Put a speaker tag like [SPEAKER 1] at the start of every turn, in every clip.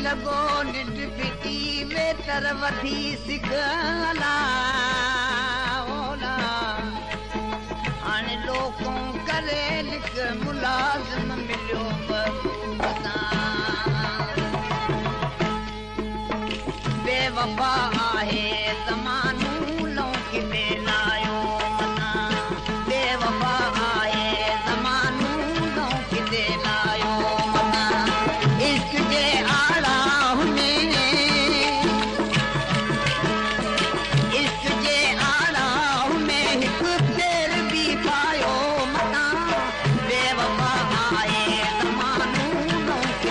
[SPEAKER 1] लगो निट पिटी वे तरवधी सिखला ओला हाणे लोकों करे लिख मुलाज़िम मिलियो बता बेवफा आहे ज़मानो लौक लायो मना बेवफा आहे ज़मानो लौक लायो मना इश्क जे आराम में इश्क जे आराम में हिक फेर भी पायो मना बेवफा आहे ज़मानो लौक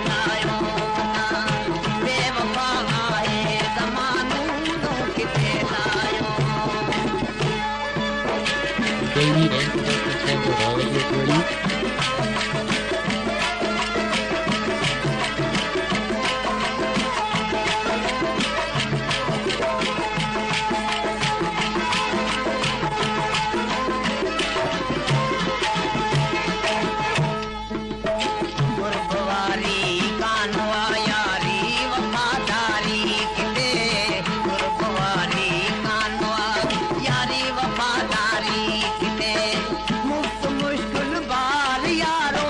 [SPEAKER 1] लायो मना बेवफा आहे ज़मानो लौक लायो
[SPEAKER 2] Baby, don't forget to temporarily get ready.
[SPEAKER 1] गुरबारी कानवा यारी वफादारी किते गुरबारी कानवा यारी वफादारी किते मुफ्त मुश्किल बार यारो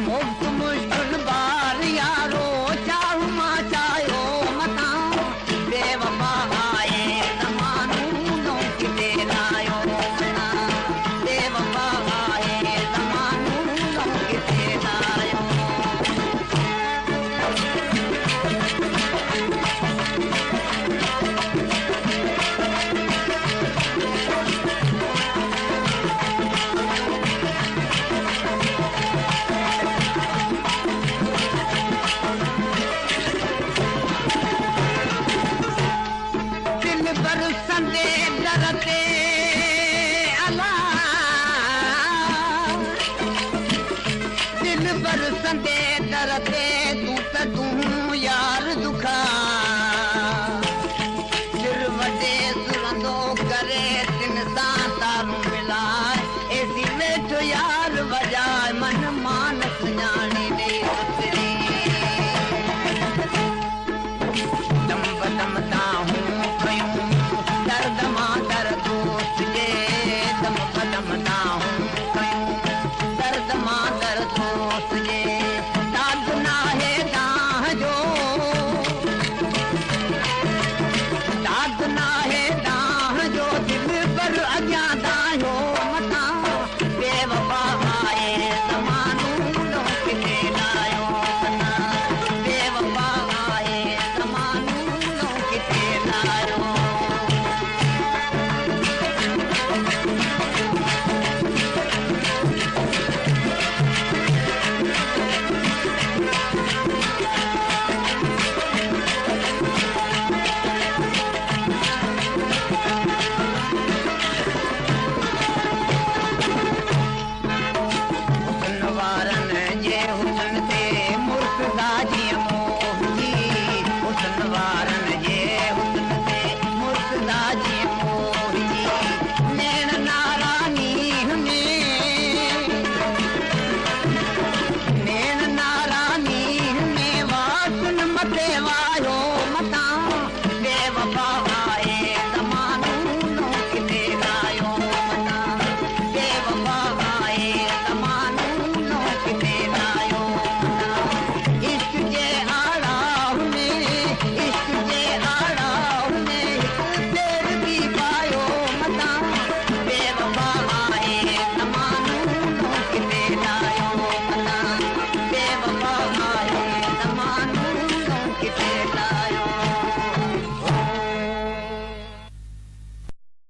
[SPEAKER 1] मुफ्त मुश्किल बार यारो चाहू मां चायो मता बेवफा आए ज़मानो लौक लायो मता बेवफा आए ज़मानो लौक लायो दिल बरसंदे डरते अला दिल बरसंदे डरते तूं यार दुखा दिल वॾे सुरंदो करे तिन सां तारूं मिलाए एसी वेठो यार वॼा